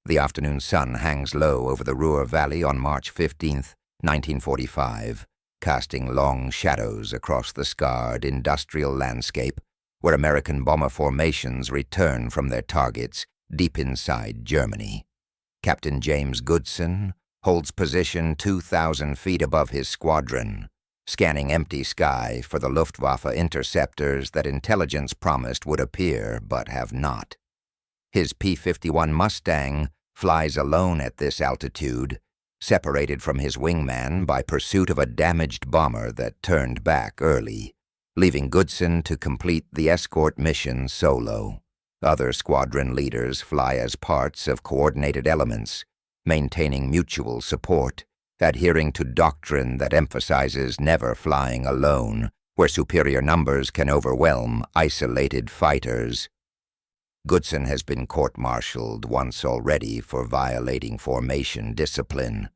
The afternoon sun hangs low over the Ruhr Valley on March 15, 1945, casting long shadows across the scarred industrial landscape where American bomber formations return from their targets deep inside Germany. Captain James Goodson holds position 2,000 feet above his squadron, scanning empty sky for the Luftwaffe interceptors that intelligence promised would appear but have not. His P-51 Mustang flies alone at this altitude, separated from his wingman by pursuit of a damaged bomber that turned back early, leaving Goodson to complete the escort mission solo. Other squadron leaders fly as parts of coordinated elements, maintaining mutual support, adhering to doctrine that emphasizes never flying alone, where superior numbers can overwhelm isolated fighters. Goodson has been court-martialed once already for violating formation discipline,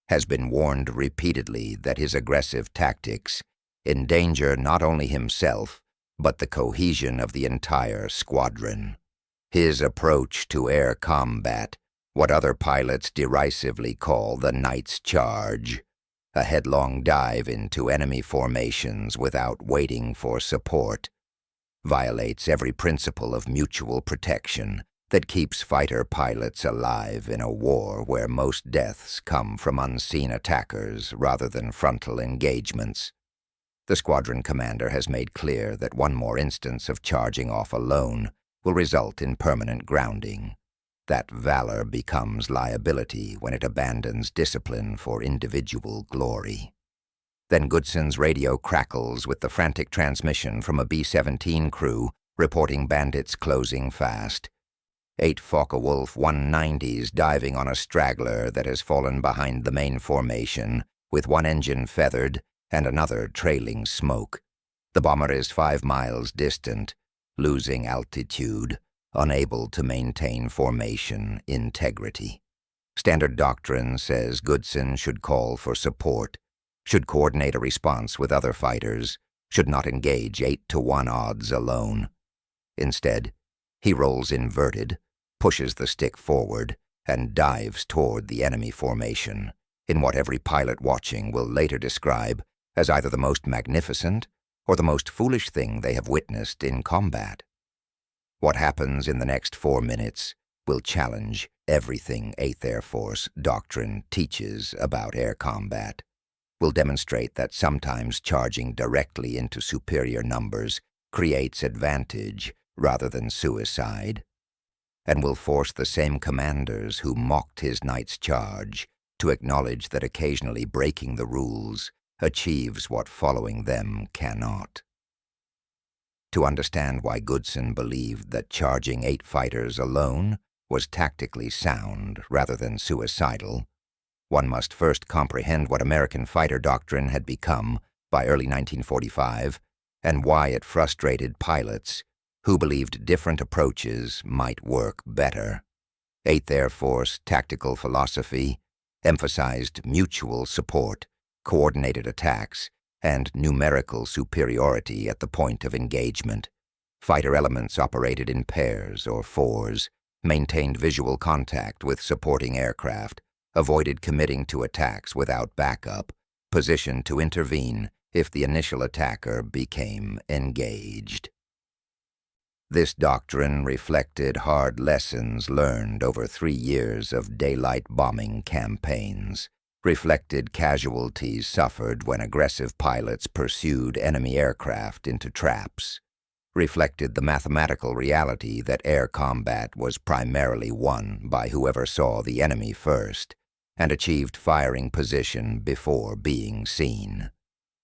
has been warned repeatedly that his aggressive tactics endanger not only himself, but the cohesion of the entire squadron. His approach to air combat, what other pilots derisively call the Knight's Charge, a headlong dive into enemy formations without waiting for support, violates every principle of mutual protection that keeps fighter pilots alive in a war where most deaths come from unseen attackers rather than frontal engagements. The squadron commander has made clear that one more instance of charging off alone will result in permanent grounding. That valor becomes liability when it abandons discipline for individual glory. Then Goodson's radio crackles with the frantic transmission from a B-17 crew reporting bandits closing fast. 8 Focke-Wulf 190s diving on a straggler that has fallen behind the main formation, with one engine feathered and another trailing smoke. The bomber is 5 miles distant, losing altitude, unable to maintain formation integrity. Standard doctrine says Goodson should call for support, should coordinate a response with other fighters, should not engage 8-to-1 odds alone. Instead, he rolls inverted, pushes the stick forward, and dives toward the enemy formation, in what every pilot watching will later describe as either the most magnificent or the most foolish thing they have witnessed in combat. What happens in the next 4 minutes will challenge everything 8th Air Force doctrine teaches about air combat, will demonstrate that sometimes charging directly into superior numbers creates advantage rather than suicide, and will force the same commanders who mocked his Knight's Charge to acknowledge that occasionally breaking the rules achieves what following them cannot. To understand why Goodson believed that charging 8 fighters alone was tactically sound rather than suicidal, one must first comprehend what American fighter doctrine had become by early 1945 and why it frustrated pilots who believed different approaches might work better. 8th Air Force tactical philosophy emphasized mutual support, coordinated attacks, and numerical superiority at the point of engagement. Fighter elements operated in pairs or fours, maintained visual contact with supporting aircraft, avoided committing to attacks without backup, positioned to intervene if the initial attacker became engaged. This doctrine reflected hard lessons learned over 3 years of daylight bombing campaigns, reflected casualties suffered when aggressive pilots pursued enemy aircraft into traps, reflected the mathematical reality that air combat was primarily won by whoever saw the enemy first and achieved firing position before being seen.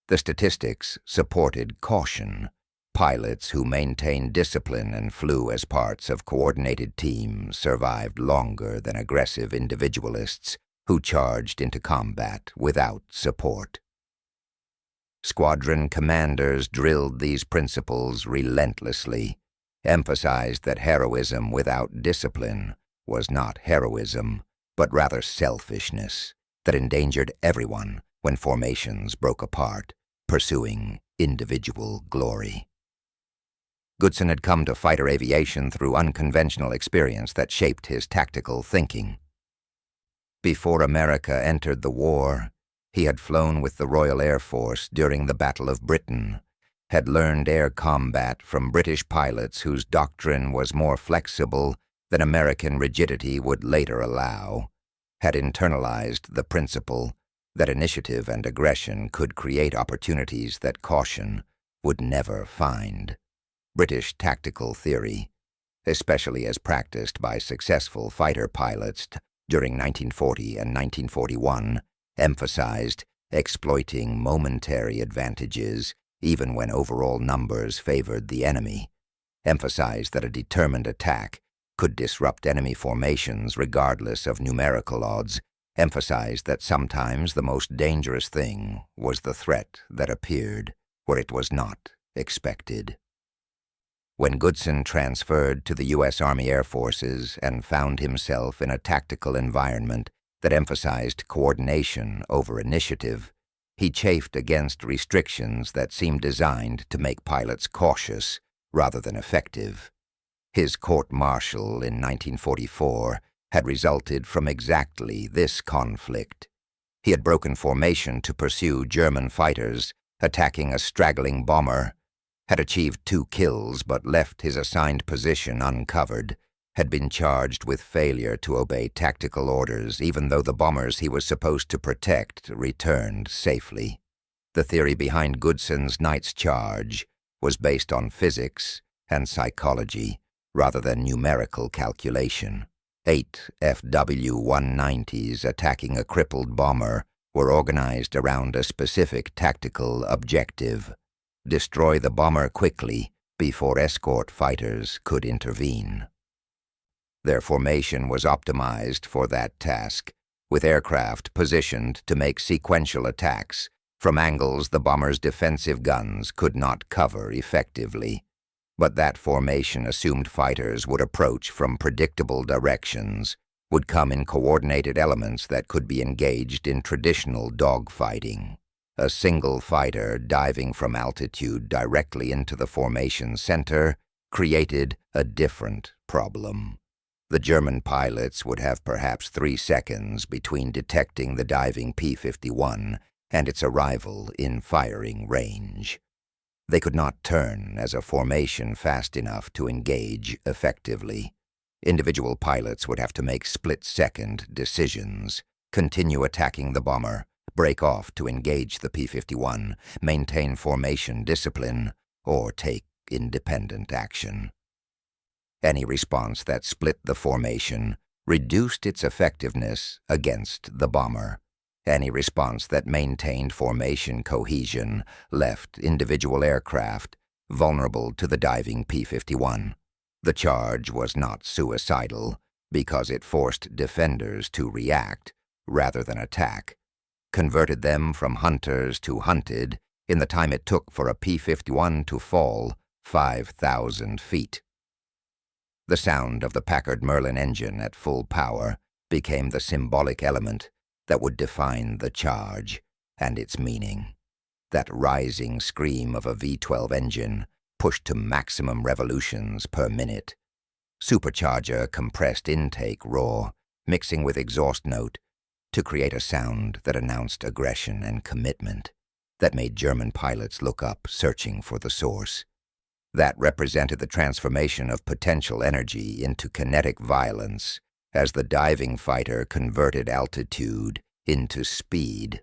The statistics supported caution. Pilots who maintained discipline and flew as parts of coordinated teams survived longer than aggressive individualists who charged into combat without support. Squadron commanders drilled these principles relentlessly, emphasized that heroism without discipline was not heroism, but rather selfishness that endangered everyone when formations broke apart, pursuing individual glory. Goodson had come to fighter aviation through unconventional experience that shaped his tactical thinking. Before America entered the war, he had flown with the Royal Air Force during the Battle of Britain, had learned air combat from British pilots whose doctrine was more flexible than American rigidity would later allow, had internalized the principle that initiative and aggression could create opportunities that caution would never find. British tactical theory, especially as practiced by successful fighter pilots during 1940 and 1941, emphasized exploiting momentary advantages even when overall numbers favored the enemy, emphasized that a determined attack could disrupt enemy formations regardless of numerical odds, emphasized that sometimes the most dangerous thing was the threat that appeared where it was not expected. When Goodson transferred to the U.S. Army Air Forces and found himself in a tactical environment that emphasized coordination over initiative, he chafed against restrictions that seemed designed to make pilots cautious rather than effective. His court-martial in 1944 had resulted from exactly this conflict. He had broken formation to pursue German fighters, attacking a straggling bomber, had achieved 2 kills but left his assigned position uncovered, had been charged with failure to obey tactical orders even though the bombers he was supposed to protect returned safely. The theory behind Goodson's night's charge was based on physics and psychology rather than numerical calculation. 8 FW-190s attacking a crippled bomber were organized around a specific tactical objective: destroy the bomber quickly before escort fighters could intervene. Their formation was optimized for that task, with aircraft positioned to make sequential attacks from angles the bomber's defensive guns could not cover effectively. But that formation assumed fighters would approach from predictable directions, would come in coordinated elements that could be engaged in traditional dogfighting. A single fighter diving from altitude directly into the formation center created a different problem. The German pilots would have perhaps 3 seconds between detecting the diving P-51 and its arrival in firing range. They could not turn as a formation fast enough to engage effectively. Individual pilots would have to make split-second decisions, continue attacking the bomber, break off to engage the P-51, maintain formation discipline, or take independent action. Any response that split the formation reduced its effectiveness against the bomber. Any response that maintained formation cohesion left individual aircraft vulnerable to the diving P-51. The charge was not suicidal because it forced defenders to react rather than attack, converted them from hunters to hunted in the time it took for a P-51 to fall 5,000 feet. The sound of the Packard Merlin engine at full power became the symbolic element that would define the charge and its meaning. That rising scream of a V-12 engine pushed to maximum revolutions per minute. Supercharger compressed intake roar, mixing with exhaust note to create a sound that announced aggression and commitment, that made German pilots look up, searching for the source. That represented the transformation of potential energy into kinetic violence as the diving fighter converted altitude into speed.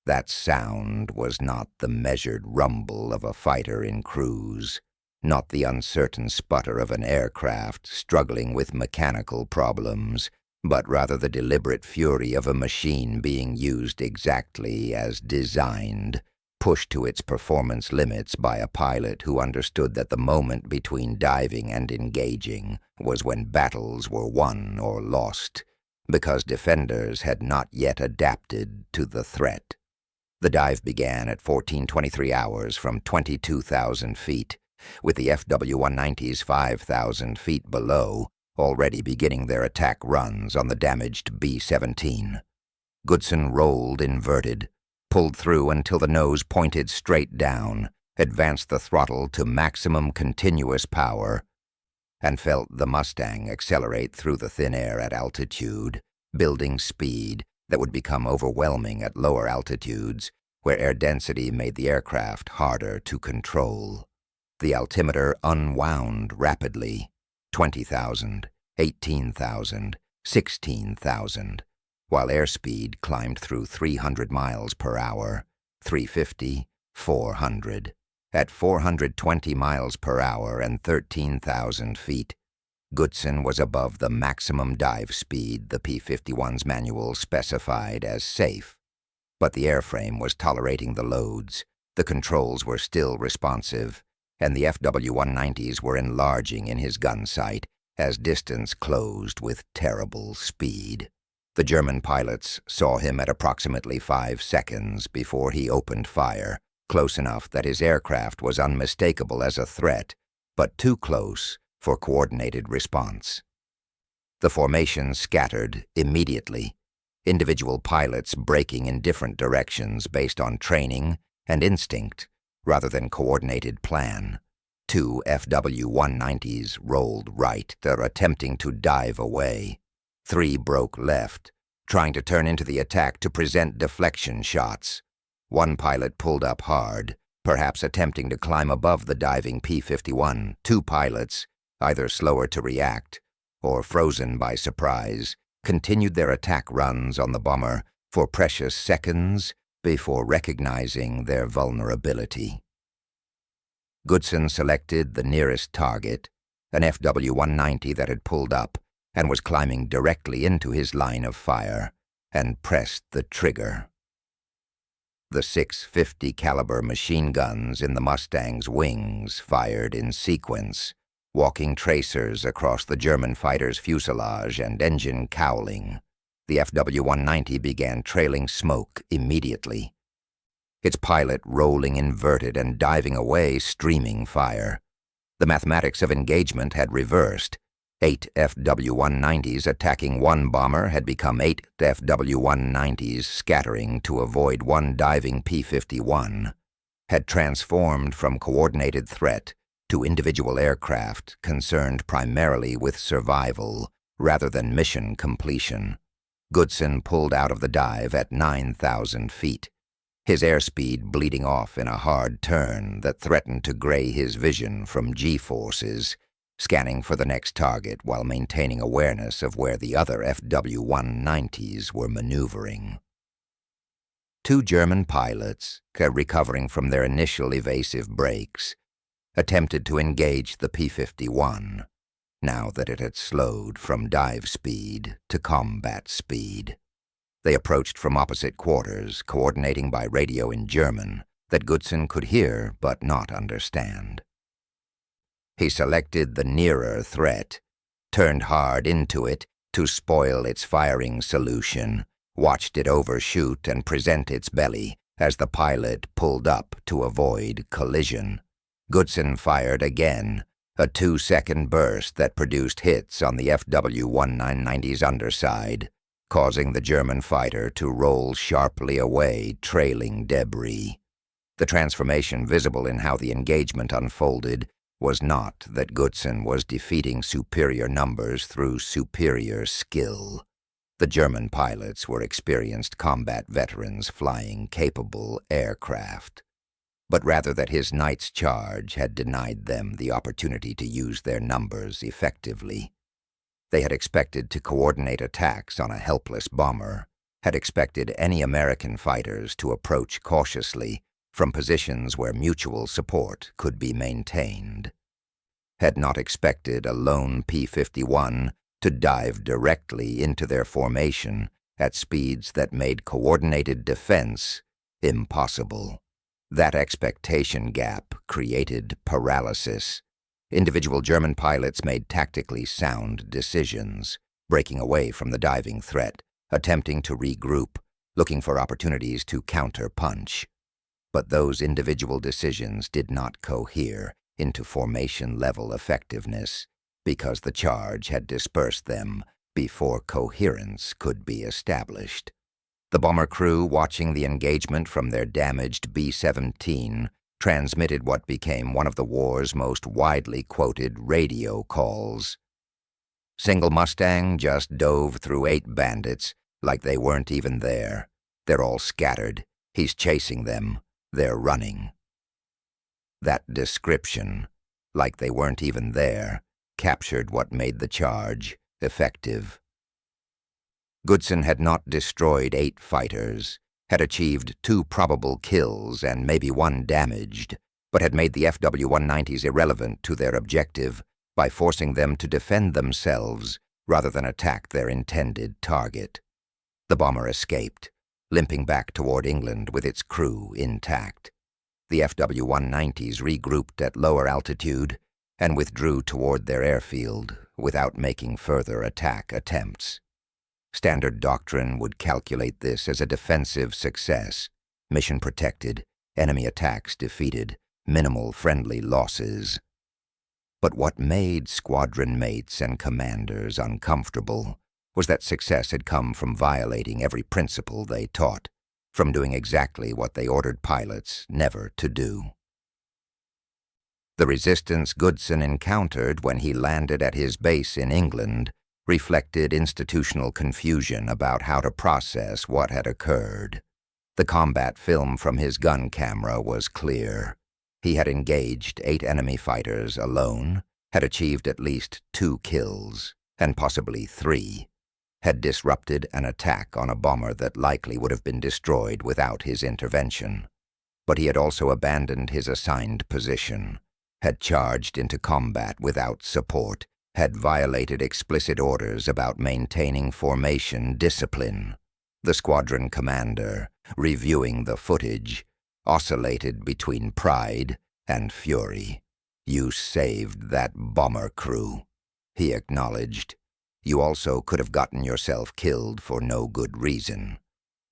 That sound was not the measured rumble of a fighter in cruise, not the uncertain sputter of an aircraft struggling with mechanical problems, but rather the deliberate fury of a machine being used exactly as designed, pushed to its performance limits by a pilot who understood that the moment between diving and engaging was when battles were won or lost, because defenders had not yet adapted to the threat. The dive began at 14:23 hours from 22,000 feet, with the FW-190s 5,000 feet below already beginning their attack runs on the damaged B-17. Goodson rolled inverted, pulled through until the nose pointed straight down, advanced the throttle to maximum continuous power, and felt the Mustang accelerate through the thin air at altitude, building speed that would become overwhelming at lower altitudes, where air density made the aircraft harder to control. The altimeter unwound rapidly, 20,000, 18,000, 16,000, while airspeed climbed through 300 miles per hour, 350, 400. At 420 miles per hour and 13,000 feet, Goodson was above the maximum dive speed the P-51's manual specified as safe. But the airframe was tolerating the loads, the controls were still responsive, and the FW-190s were enlarging in his gun sight as distance closed with terrible speed. The German pilots saw him at approximately 5 seconds before he opened fire, close enough that his aircraft was unmistakable as a threat, but too close for coordinated response. The formation scattered immediately, individual pilots braking in different directions based on training and instinct rather than coordinated plan. 2 FW-190s rolled right, attempting to dive away. 3 broke left, trying to turn into the attack to present deflection shots. 1 pilot pulled up hard, perhaps attempting to climb above the diving P-51. 2 pilots, either slower to react or frozen by surprise, continued their attack runs on the bomber for precious seconds before recognizing their vulnerability. Goodson selected the nearest target, an FW-190 that had pulled up and was climbing directly into his line of fire, and pressed the trigger. The 650 caliber machine guns in the Mustang's wings fired in sequence, walking tracers across the German fighter's fuselage and engine cowling. The FW-190 began trailing smoke immediately, its pilot rolling inverted and diving away, streaming fire. The mathematics of engagement had reversed. 8 FW-190s attacking 1 bomber had become 8 FW-190s scattering to avoid 1 diving P-51, had transformed from coordinated threat to individual aircraft concerned primarily with survival rather than mission completion. Goodson pulled out of the dive at 9,000 feet, his airspeed bleeding off in a hard turn that threatened to gray his vision from G-forces, scanning for the next target while maintaining awareness of where the other FW-190s were maneuvering. 2 German pilots, recovering from their initial evasive breaks, attempted to engage the P-51, now that it had slowed from dive speed to combat speed. They approached from opposite quarters, coordinating by radio in German that Goodson could hear but not understand. He selected the nearer threat, turned hard into it to spoil its firing solution, watched it overshoot and present its belly as the pilot pulled up to avoid collision. Goodson fired again, a 2-second burst that produced hits on the FW-190's underside, causing the German fighter to roll sharply away, trailing debris. The transformation visible in how the engagement unfolded was not that Goodson was defeating superior numbers through superior skill. The German pilots were experienced combat veterans flying capable aircraft, but rather that his night's charge had denied them the opportunity to use their numbers effectively. They had expected to coordinate attacks on a helpless bomber, had expected any American fighters to approach cautiously from positions where mutual support could be maintained, had not expected a lone P-51 to dive directly into their formation at speeds that made coordinated defense impossible. That expectation gap created paralysis. Individual German pilots made tactically sound decisions, breaking away from the diving threat, attempting to regroup, looking for opportunities to counter-punch. But those individual decisions did not cohere into formation-level effectiveness because the charge had dispersed them before coherence could be established. The bomber crew, watching the engagement from their damaged B-17, transmitted what became one of the war's most widely quoted radio calls. Single Mustang just dove through 8 bandits like they weren't even there. They're all scattered. He's chasing them. They're running. That description, like they weren't even there, captured what made the charge effective. Goodson had not destroyed 8 fighters, had achieved 2 probable kills and maybe 1 damaged, but had made the FW-190s irrelevant to their objective by forcing them to defend themselves rather than attack their intended target. The bomber escaped, limping back toward England with its crew intact. The FW-190s regrouped at lower altitude and withdrew toward their airfield without making further attack attempts. Standard doctrine would calculate this as a defensive success, mission protected, enemy attacks defeated, minimal friendly losses. But what made squadron mates and commanders uncomfortable was that success had come from violating every principle they taught, from doing exactly what they ordered pilots never to do. The resistance Goodson encountered when he landed at his base in England reflected institutional confusion about how to process what had occurred. The combat film from his gun camera was clear. He had engaged 8 enemy fighters alone, had achieved at least 2 kills, and possibly 3, had disrupted an attack on a bomber that likely would have been destroyed without his intervention. But he had also abandoned his assigned position, had charged into combat without support, had violated explicit orders about maintaining formation discipline. The squadron commander, reviewing the footage, oscillated between pride and fury. "You saved that bomber crew," he acknowledged. "You also could have gotten yourself killed for no good reason.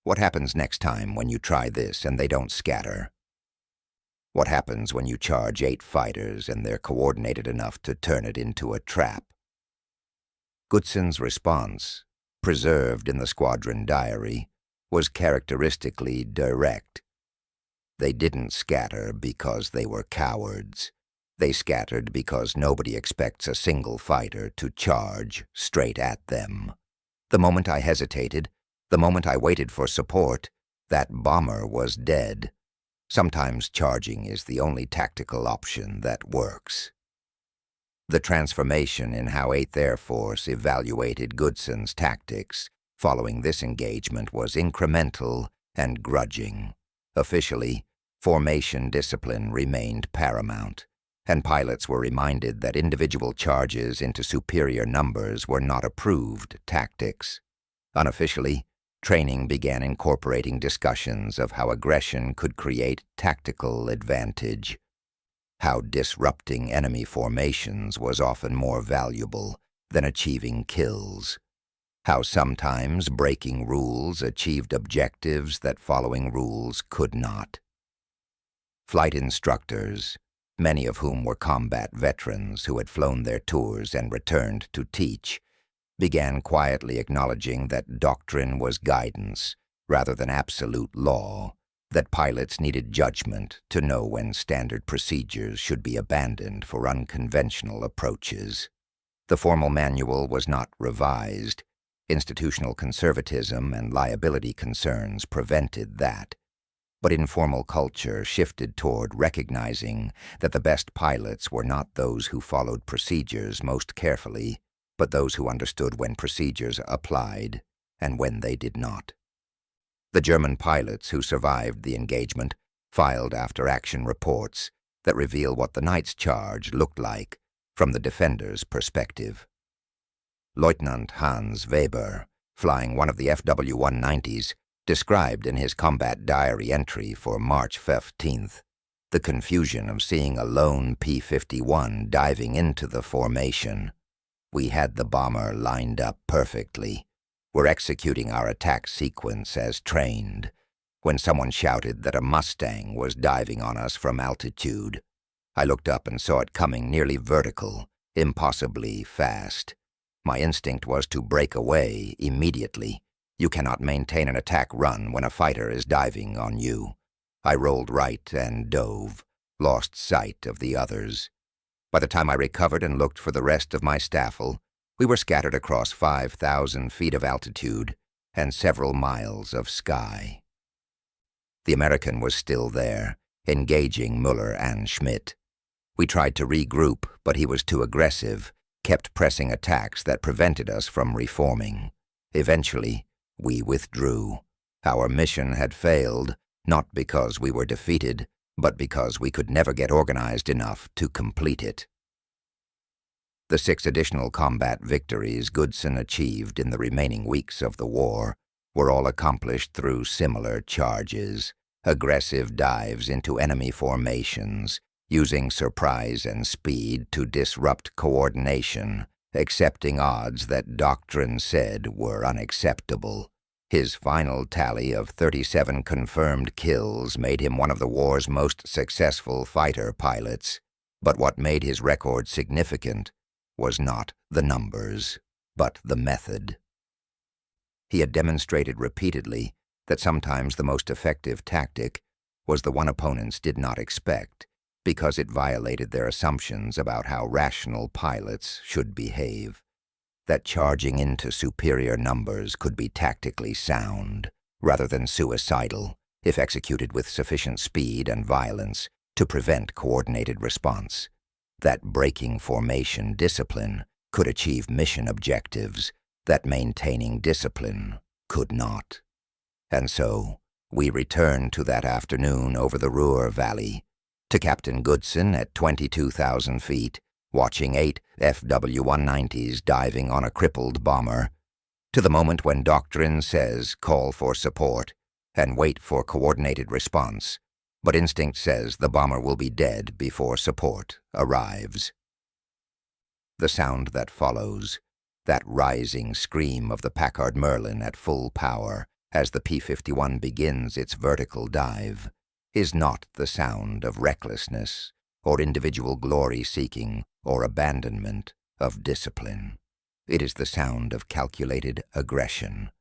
What happens next time when you try this and they don't scatter? What happens when you charge 8 fighters and they're coordinated enough to turn it into a trap?" Goodson's response, preserved in the squadron diary, was characteristically direct. They didn't scatter because they were cowards. They scattered because nobody expects a single fighter to charge straight at them. The moment I hesitated, the moment I waited for support, that bomber was dead. Sometimes charging is the only tactical option that works. The transformation in how 8th Air Force evaluated Goodson's tactics following this engagement was incremental and grudging. Officially, formation discipline remained paramount, and pilots were reminded that individual charges into superior numbers were not approved tactics. Unofficially, training began incorporating discussions of how aggression could create tactical advantage, how disrupting enemy formations was often more valuable than achieving kills, how sometimes breaking rules achieved objectives that following rules could not. Flight instructors, many of whom were combat veterans who had flown their tours and returned to teach, began quietly acknowledging that doctrine was guidance rather than absolute law, that pilots needed judgment to know when standard procedures should be abandoned for unconventional approaches. The formal manual was not revised. Institutional conservatism and liability concerns prevented that. But informal culture shifted toward recognizing that the best pilots were not those who followed procedures most carefully, but those who understood when procedures applied and when they did not. The German pilots who survived the engagement filed after-action reports that reveal what the night's charge looked like from the defender's perspective. Lieutenant Hans Weber, flying one of the FW-190s, described in his combat diary entry for March 15th the confusion of seeing a lone P-51 diving into the formation. "We had the bomber lined up perfectly. We're executing our attack sequence as trained, when someone shouted that a Mustang was diving on us from altitude. I looked up and saw it coming nearly vertical, impossibly fast. My instinct was to break away immediately. You cannot maintain an attack run when a fighter is diving on you. I rolled right and dove, lost sight of the others. By the time I recovered and looked for the rest of my staffel, we were scattered across 5,000 feet of altitude and several miles of sky. The American was still there, engaging Muller and Schmidt. We tried to regroup, but he was too aggressive, kept pressing attacks that prevented us from reforming. Eventually, we withdrew. Our mission had failed, not because we were defeated, but because we could never get organized enough to complete it. The 6 additional combat victories Goodson achieved in the remaining weeks of the war were all accomplished through similar charges, aggressive dives into enemy formations, using surprise and speed to disrupt coordination, accepting odds that doctrine said were unacceptable. His final tally of 37 confirmed kills made him one of the war's most successful fighter pilots, but what made his record significant was not the numbers, but the method. He had demonstrated repeatedly that sometimes the most effective tactic was the one opponents did not expect, because it violated their assumptions about how rational pilots should behave. That charging into superior numbers could be tactically sound, rather than suicidal, if executed with sufficient speed and violence to prevent coordinated response. That breaking formation discipline could achieve mission objectives that maintaining discipline could not. And so, we returned to that afternoon over the Ruhr Valley, to Captain Goodson at 22,000 feet, watching 8 FW-190s diving on a crippled bomber, to the moment when doctrine says call for support and wait for coordinated response, but instinct says the bomber will be dead before support arrives. The sound that follows, that rising scream of the Packard Merlin at full power as the P-51 begins its vertical dive, is not the sound of recklessness or individual glory-seeking or abandonment of discipline. It is the sound of calculated aggression,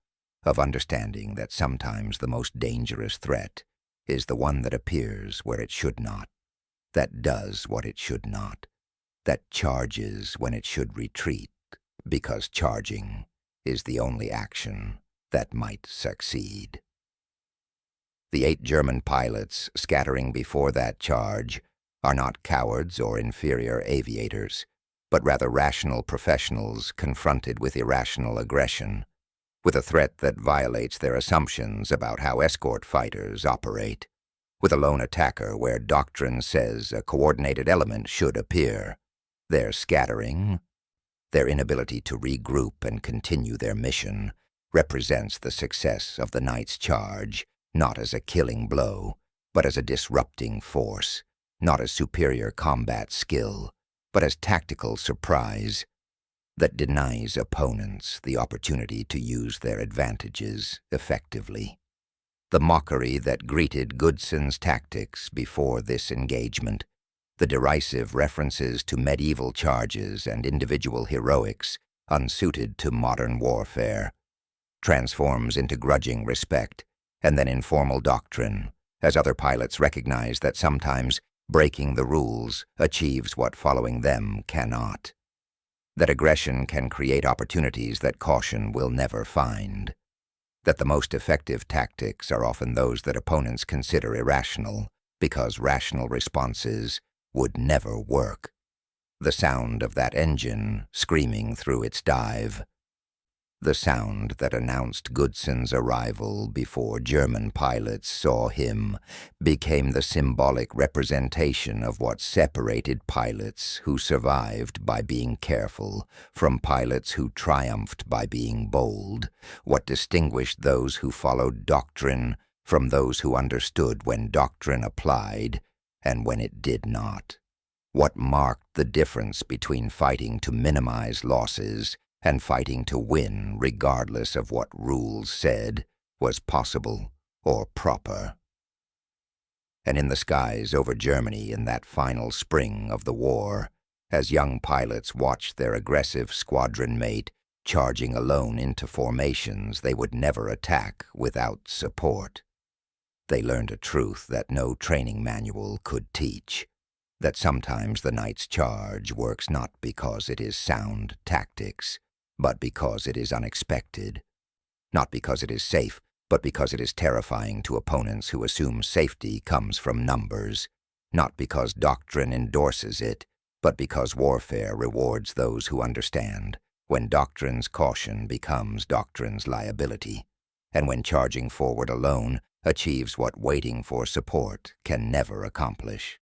of understanding that sometimes the most dangerous threat is the one that appears where it should not, that does what it should not, that charges when it should retreat, because charging is the only action that might succeed. The 8 German pilots scattering before that charge are not cowards or inferior aviators, but rather rational professionals confronted with irrational aggression, with a threat that violates their assumptions about how escort fighters operate, with a lone attacker where doctrine says a coordinated element should appear. Their scattering, their inability to regroup and continue their mission, represents the success of the night's charge, not as a killing blow, but as a disrupting force, not as superior combat skill, but as tactical surprise that denies opponents the opportunity to use their advantages effectively. The mockery that greeted Goodson's tactics before this engagement, the derisive references to medieval charges and individual heroics unsuited to modern warfare, transforms into grudging respect and then informal doctrine, as other pilots recognize that sometimes breaking the rules achieves what following them cannot. That aggression can create opportunities that caution will never find. That the most effective tactics are often those that opponents consider irrational, because rational responses would never work. The sound of that engine screaming through its dive, the sound that announced Goodson's arrival before German pilots saw him, became the symbolic representation of what separated pilots who survived by being careful from pilots who triumphed by being bold, what distinguished those who followed doctrine from those who understood when doctrine applied and when it did not, what marked the difference between fighting to minimize losses and fighting to win regardless of what rules said was possible or proper. And in the skies over Germany in that final spring of the war, as young pilots watched their aggressive squadron mate charging alone into formations they would never attack without support, they learned a truth that no training manual could teach. that sometimes the night's charge works not because it is sound tactics, but because it is unexpected. Not because it is safe, but because it is terrifying to opponents who assume safety comes from numbers. Not because doctrine endorses it, but because warfare rewards those who understand, when doctrine's caution becomes doctrine's liability, and when charging forward alone achieves what waiting for support can never accomplish.